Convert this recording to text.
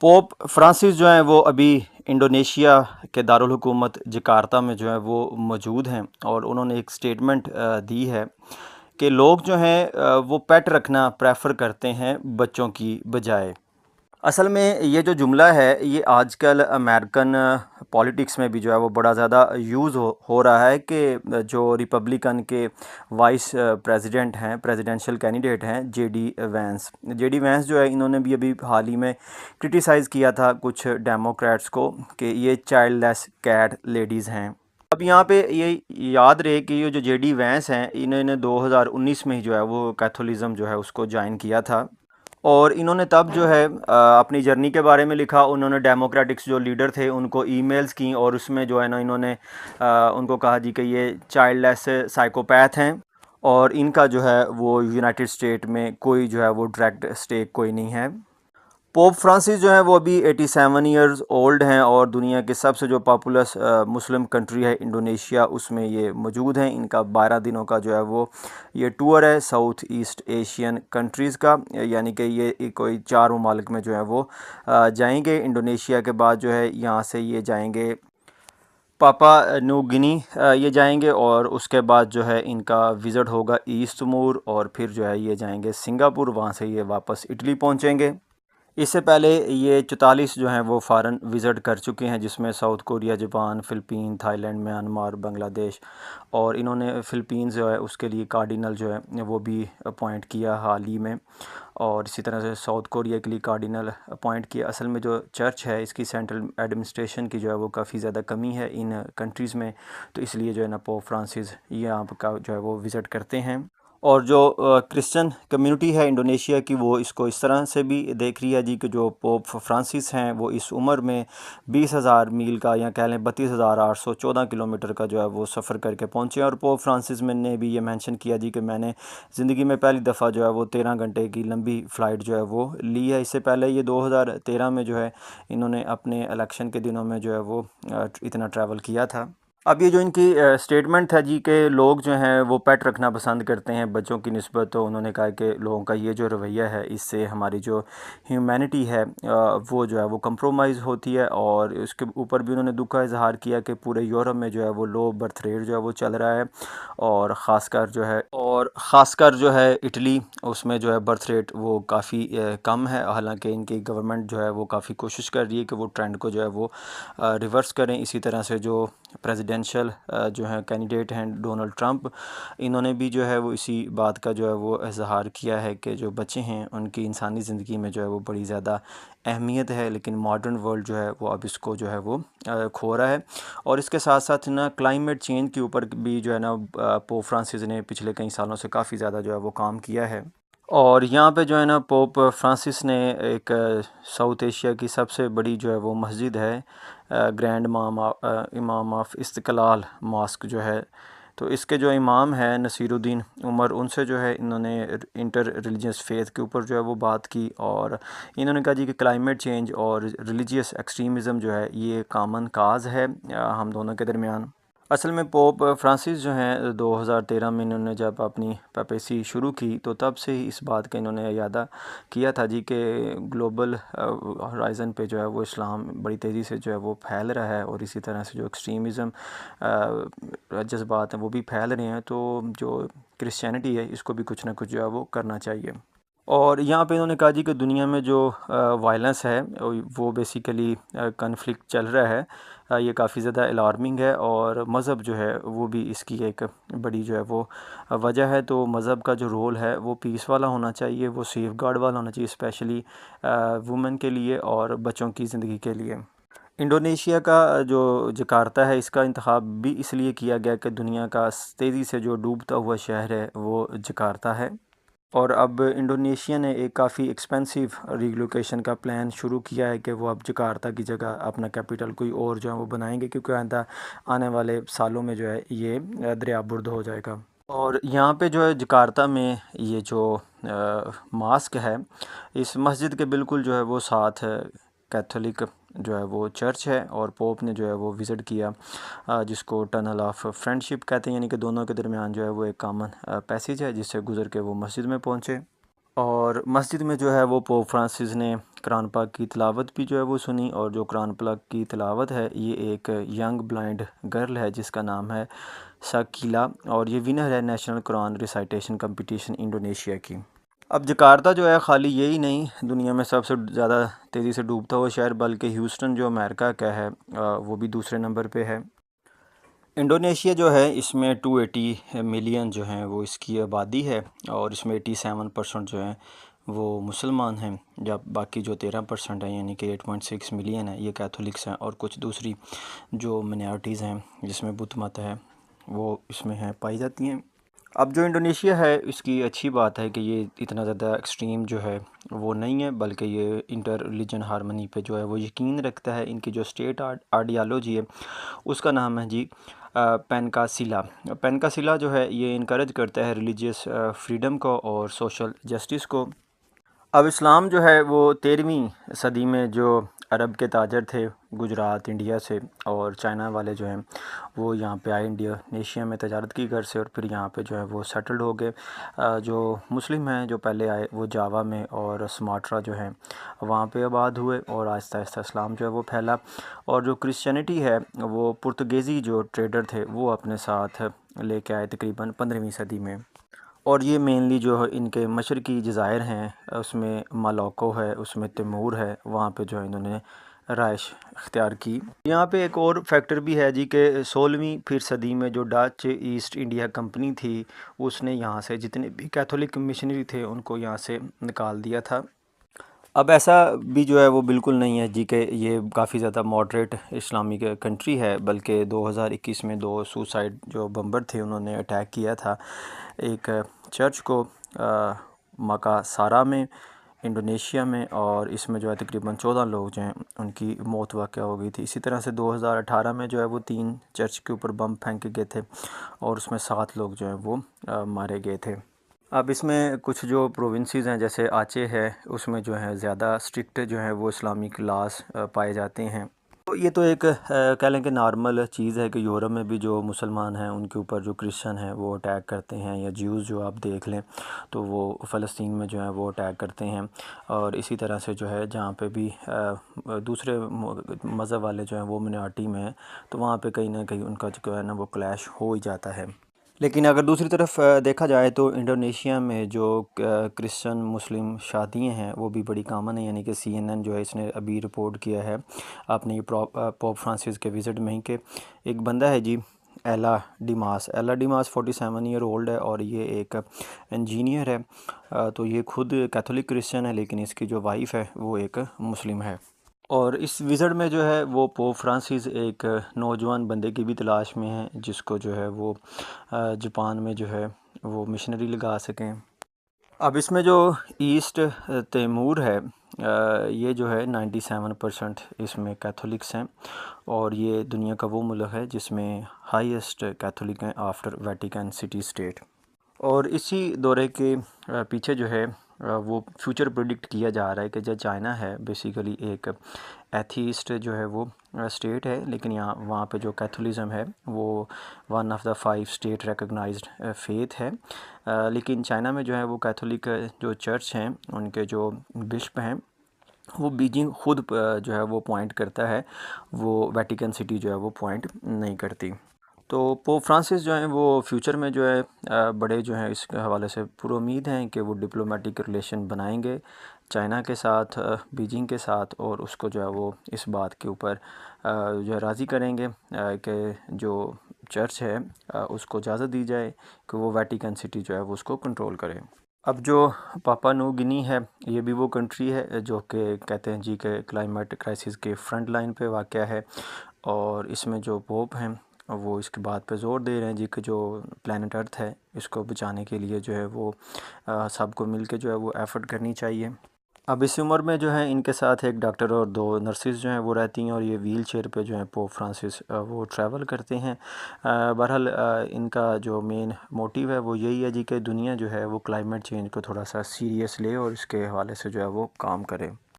Pope Francis जो हैं वो अभी इंडोनेशिया के दारुल हुकूमत जकार्ता में जो है वो मौजूद हैं और उन्होंने एक स्टेटमेंट दी है कि लोग जो हैं वो पेट रखना प्रेफर करते हैं बच्चों की बजाय। असल में ये जो जुमला है ये आजकल अमेरिकन पॉलिटिक्स में भी जो है वो बड़ा ज़्यादा यूज़ हो रहा है कि जो रिपब्लिकन के वाइस प्रेसिडेंट हैं, प्रेसिडेंशियल कैंडिडेट हैं, जेडी वैंस जो है इन्होंने भी अभी हाल ही में क्रिटिसाइज़ किया था कुछ डेमोक्रेट्स को कि ये चाइल्डलेस कैट लेडीज़ हैं। अब यहाँ पे ये याद रहे कि ये जो जेडी वैंस हैं इन्होंने 2019 में ही जो है वो कैथोलिज़म जो है उसको ज्वाइन किया था और इन्होंने तब जो है अपनी जर्नी के बारे में लिखा। उन्होंने डेमोक्रेटिक्स जो लीडर थे उनको ईमेल्स की और उसमें जो है ना इन्होंने उनको कहा जी कि ये चाइल्डलेस साइकोपैथ हैं और इनका जो है वो यूनाइटेड स्टेट में कोई जो है वो डायरेक्ट स्टेक कोई नहीं है। पोप फ्रांसिस जो हैं वो अभी 87 ईयर्स ओल्ड हैं और दुनिया के सबसे जो पॉपुलस मुस्लिम कंट्री है इंडोनेशिया उसमें ये मौजूद हैं। इनका 12 दिनों का जो है वो ये टूर है साउथ ईस्ट एशियन कंट्रीज़ का, यानी कि ये कोई 4 ममालिक में जो है वो जाएंगे। इंडोनेशिया के बाद जो है यहाँ से ये जाएंगे पापा न्यू गिनी, ये जाएंगे और उसके बाद जो है इनका विज़िट होगा ईस्ट तिमोर और फिर जो है ये जाएंगे सिंगापुर, वहाँ से ये वापस इटली पहुँचेंगे। इससे पहले ये 44 जो हैं वो फ़ॉरेन विज़िट कर चुके हैं जिसमें South Korea, Japan, Philippine, Thailand, Myanmar, Bangladesh और इन्होंने फ़िलिपींस जो है उसके लिए कार्डिनल जो है वो भी अपॉइंट किया हाल ही में और इसी तरह से साउथ कोरिया के लिए कार्डिनल अपॉइंट किया। असल में जो चर्च है इसकी सेंट्रल एडमिनिस्ट्रेशन की जो है वो काफ़ी ज़्यादा कमी है इन कंट्रीज़ में, तो इसलिए जो है ना पोप फ्रांसिस यहाँ का जो है वो विज़िट करते हैं। और जो क्रिश्चियन कम्युनिटी है इंडोनेशिया की वो इसको इस तरह से भी देख रही है जी कि जो पोप फ्रांसिस हैं वो इस उम्र में 20,000 मील का या कह लें 32,814 किलोमीटर का जो है वो सफ़र करके पहुँचे और पोप फ्रांसिस ने भी ये मेंशन किया जी कि मैंने ज़िंदगी में पहली दफ़ा जो है वो 13 घंटे की लंबी फ़्लाइट जो है वो ली है। इससे पहले ये 2013 में जो है इन्होंने अपने इलेक्शन के दिनों में जो है वो इतना ट्रैवल किया था। अब ये जो इनकी स्टेटमेंट था जी कि लोग जो हैं वो पेट रखना पसंद करते हैं बच्चों की निस्बत, तो उन्होंने कहा कि लोगों का ये जो रवैया है इससे हमारी जो ह्यूमैनिटी है वो जो है वो कंप्रोमाइज़ होती है और उसके ऊपर भी उन्होंने दुख का इजहार किया कि पूरे यूरोप में जो है वो लो बर्थ रेट जो है वो चल रहा है और ख़ासकर जो है इटली उसमें जो है बर्थ रेट वो काफ़ी कम है। हालांकि इनकी गवर्नमेंट जो है वो काफ़ी कोशिश कर रही है कि वो ट्रेंड को जो है वो रिवर्स करें। इसी तरह से जो प्रेसिडेंशियल जो हैं कैंडिडेट हैं डोनाल्ड ट्रंप, इन्होंने भी जो है वो इसी बात का जो है वो इजहार किया है कि जो बच्चे हैं उनकी इंसानी ज़िंदगी में जो है वो बड़ी ज़्यादा अहमियत है, लेकिन मॉडर्न वर्ल्ड जो है वो अब इसको जो है वो खो रहा है। और इसके साथ साथ ना क्लाइमेट चेंज के ऊपर भी जो है ना पोप फ्रांसिस ने पिछले कई सालों से काफ़ी ज़्यादा जो है वो काम किया है। और यहाँ पे जो है ना पोप फ्रांसिस ने एक साउथ एशिया की सबसे बड़ी जो है वो मस्जिद है ग्रैंड इमाम ऑफ इस्तिकलाल मॉस्क जो है, तो इसके जो इमाम है नसीरुद्दीन उमर, उनसे जो है इन्होंने इंटर रिलीजियस फेथ के ऊपर जो है वो बात की और इन्होंने कहा जी कि क्लाइमेट चेंज और रिलीजियस एक्सट्रीमिज़म जो है ये कॉमन काज है हम दोनों के दरमियान। असल में पोप फ्रांसिस जो हैं 2013 में इन्होंने जब अपनी पेपेसी शुरू की तो तब से ही इस बात का इन्होंने इरादा किया था जी कि ग्लोबल हॉराइज़न पे जो है वो इस्लाम बड़ी तेज़ी से जो है वो फैल रहा है और इसी तरह से जो एक्सट्रीमिज़म जज्बात हैं वो भी फैल रहे हैं, तो जो क्रिश्चियनिटी है इसको भी कुछ ना कुछ जो है वो करना चाहिए। और यहाँ पे इन्होंने कहा जी कि दुनिया में जो वायलेंस है वो बेसिकली कन्फ्लिक्ट चल रहा है, ये काफ़ी ज़्यादा अलार्मिंग है और मज़हब जो है वो भी इसकी एक बड़ी जो है वो वजह है। तो मज़हब का जो रोल है वो पीस वाला होना चाहिए, वो सेफ गार्ड वाला होना चाहिए, स्पेशली वुमेन के लिए और बच्चों की ज़िंदगी के लिए। इंडोनेशिया का जो जकार्ता है इसका इंतखाब भी इसलिए किया गया कि दुनिया का तेज़ी से जो डूबता हुआ शहर है वो जकार्ता है और अब इंडोनेशिया ने एक काफ़ी एक्सपेंसिव रीलोकेशन का प्लान शुरू किया है कि वो अब जकार्ता की जगह अपना कैपिटल कोई और जो है वो बनाएंगे, क्योंकि आइंदा आने वाले सालों में जो है ये दरिया बुर्द हो जाएगा। और यहाँ पे जो है जकार्ता में ये जो मास्क है इस मस्जिद के बिल्कुल जो है वो साथ कैथोलिक जो है वो चर्च है और पोप ने जो है वो विज़िट किया जिसको टनल ऑफ फ्रेंडशिप कहते हैं, यानी कि दोनों के दरमियान जो है वो एक कॉमन पैसेज है जिससे गुज़र के वो मस्जिद में पहुँचे। और मस्जिद में जो है वो पोप फ्रांसिस ने कुरान पाक की तिलावत भी जो है वो सुनी। और जो कुरान पाक की तिलावत है ये एक यंग ब्लाइंड गर्ल है जिसका नाम है शाकिला, और ये विनर है national Quran recitation competition Indonesia की। अब जकार्ता जो है ख़ाली यही नहीं दुनिया में सबसे ज़्यादा तेज़ी से डूबता हुआ शहर, बल्कि ह्यूस्टन जो अमेरिका का है वो भी दूसरे नंबर पे है। इंडोनेशिया जो है इसमें 280 मिलियन जो हैं वो इसकी आबादी है, और इसमें 87% जो हैं वो मुसलमान हैं, जब बाकी जो 13% है यानी कि 8.6 मिलियन है ये कैथोलिक्स हैं, और कुछ दूसरी जो मिनॉरिटीज़ हैं जिसमें बुत मत है वो इसमें हैं पाई जाती हैं। अब जो इंडोनेशिया है इसकी अच्छी बात है कि ये इतना ज़्यादा एक्सट्रीम जो है वो नहीं है, बल्कि ये इंटर रिलीजन हारमनी पे जो है वो यकीन रखता है। इनकी जो स्टेट आइडियालॉजी है उसका नाम है जी पेनकासिला। पेनकासिला जो है ये इनकरेज करता है रिलीजियस फ्रीडम को और सोशल जस्टिस को। अब इस्लाम जो है वो 13वीं सदी में जो अरब के ताजर थे गुजरात इंडिया से और चाइना वाले जो हैं वो यहाँ पे आए इंडोनेशिया में तजारत की घर से, और फिर यहाँ पे जो है वो सेटल्ड हो गए। जो मुस्लिम हैं जो पहले आए वो जावा में और सुमात्रा जो है वहाँ पे आबाद हुए, और आहिस्ता आहिस्ता इस्लाम जो है वो फैला। और जो क्रिश्चियनिटी है वो पुर्तगीज़ी जो ट्रेडर थे वो अपने साथ लेके आए तकरीबन 15वीं सदी में। और ये मेनली जो है इनके मशरकी जज़ायर हैं उसमें मालोको है, उसमें तैमूर है, वहाँ पे जो है इन्होंने रहाइश अख्तियार की। यहाँ पे एक और फैक्टर भी है जी कि 16वीं फिर सदी में जो डच ईस्ट इंडिया कंपनी थी उसने यहाँ से जितने भी कैथोलिक मिशनरी थे उनको यहाँ से निकाल दिया था। अब ऐसा भी जो है वो बिल्कुल नहीं है जी कि ये काफ़ी ज़्यादा मॉडरेट इस्लामिक कंट्री है, बल्कि 2021 में 2 सुसाइड जो बम्बर थे उन्होंने अटैक किया था एक चर्च को मकासारा में इंडोनेशिया में, और इसमें जो है तकरीबन 14 लोग जो हैं उनकी मौत वाक़या हो गई थी। इसी तरह से 2018 में जो है वो 3 चर्च के ऊपर बम फेंके गए थे और उसमें 7 लोग जो हैं वो मारे गए थे। अब इसमें कुछ जो प्रोविंसेस हैं जैसे आचे है उसमें जो है ज़्यादा स्ट्रिक्ट जो है वो इस्लामिक लॉज पाए जाते हैं। तो ये तो एक कह लें कि नॉर्मल चीज़ है कि यूरोप में भी जो मुसलमान हैं उनके ऊपर जो क्रिश्चियन हैं वो अटैक करते हैं, या ज्यूज़ जो आप देख लें तो वो फ़लस्तीन में जो है वो अटैक करते हैं। और इसी तरह से जो है जहाँ पे भी दूसरे मज़हब वाले जो हैं वो मिनॉरिटी में हैं तो वहाँ पे कहीं ना कहीं उनका जो है ना वो क्लैश हो ही जाता है। लेकिन अगर दूसरी तरफ देखा जाए तो इंडोनेशिया में जो क्रिश्चियन मुस्लिम शादियां हैं वो भी बड़ी कॉमन है, यानी कि CNN जो है इसने अभी रिपोर्ट किया है आपने ये पोप फ्रांसिस के विज़िट में ही कि एक बंदा है जी एला डिमास 47 ईयर ओल्ड है, और ये एक इंजीनियर है। तो ये खुद कैथोलिक क्रिश्चियन है, लेकिन इसकी जो वाइफ है वो एक मुस्लिम है। और इस विज़िट में जो है वो पोप फ्रांसिस एक नौजवान बंदे की भी तलाश में है जिसको जो है वो जापान में जो है वो मिशनरी लगा सकें। अब इसमें जो ईस्ट तैमूर है ये जो है 97% इसमें कैथोलिक्स हैं, और ये दुनिया का वो मुल्क है जिसमें हाईएस्ट कैथोलिक हैं आफ्टर वेटिकन सिटी स्टेट। और इसी दौरे के पीछे जो है वो फ्यूचर प्रेडिक्ट किया जा रहा है कि जो चाइना है बेसिकली एक एथीस्ट जो है वो स्टेट है, लेकिन यहाँ वहाँ पे जो कैथोलिज़म है वो one of the 5 state recognized faith है। लेकिन चाइना में जो है वो कैथोलिक जो चर्च हैं उनके जो बिशप हैं वो बीजिंग खुद जो है वो पॉइंट करता है, वो वेटिकन सिटी जो है वो पॉइंट नहीं करती। तो पोप फ्रांसिस जो हैं वो फ्यूचर में जो है बड़े जो हैं इस हवाले से पूरी उम्मीद हैं कि वो डिप्लोमेटिक रिलेशन बनाएंगे चाइना के साथ, बीजिंग के साथ, और उसको जो है वो इस बात के ऊपर जो है राज़ी करेंगे कि जो चर्च है उसको इजाज़त दी जाए कि वो वेटिकन सिटी जो है वो उसको कंट्रोल करे। अब जो पापा न्यू गिनी है ये भी वो कंट्री है जो कि कहते हैं जी के क्लाइमेट क्राइसिस के फ्रंट लाइन पे वाक़या है, और इसमें जो पोप हैं वो इसके बात पे ज़ोर दे रहे हैं जी कि जो प्लैनेट अर्थ है इसको बचाने के लिए जो है वो सबको मिल के जो है वो एफ़र्ट करनी चाहिए। अब इस उम्र में जो है इनके साथ एक डॉक्टर और 2 नर्सिस जो हैं वो रहती हैं, और ये व्हील चेयर पे जो है पोप फ्रांसिस वो ट्रैवल करते हैं। बहरहाल इनका जो मेन मोटिव है वो यही है जी कि दुनिया जो है वो क्लाइमेट चेंज को थोड़ा सा सीरियस ले और इसके हवाले से जो है वो काम करे।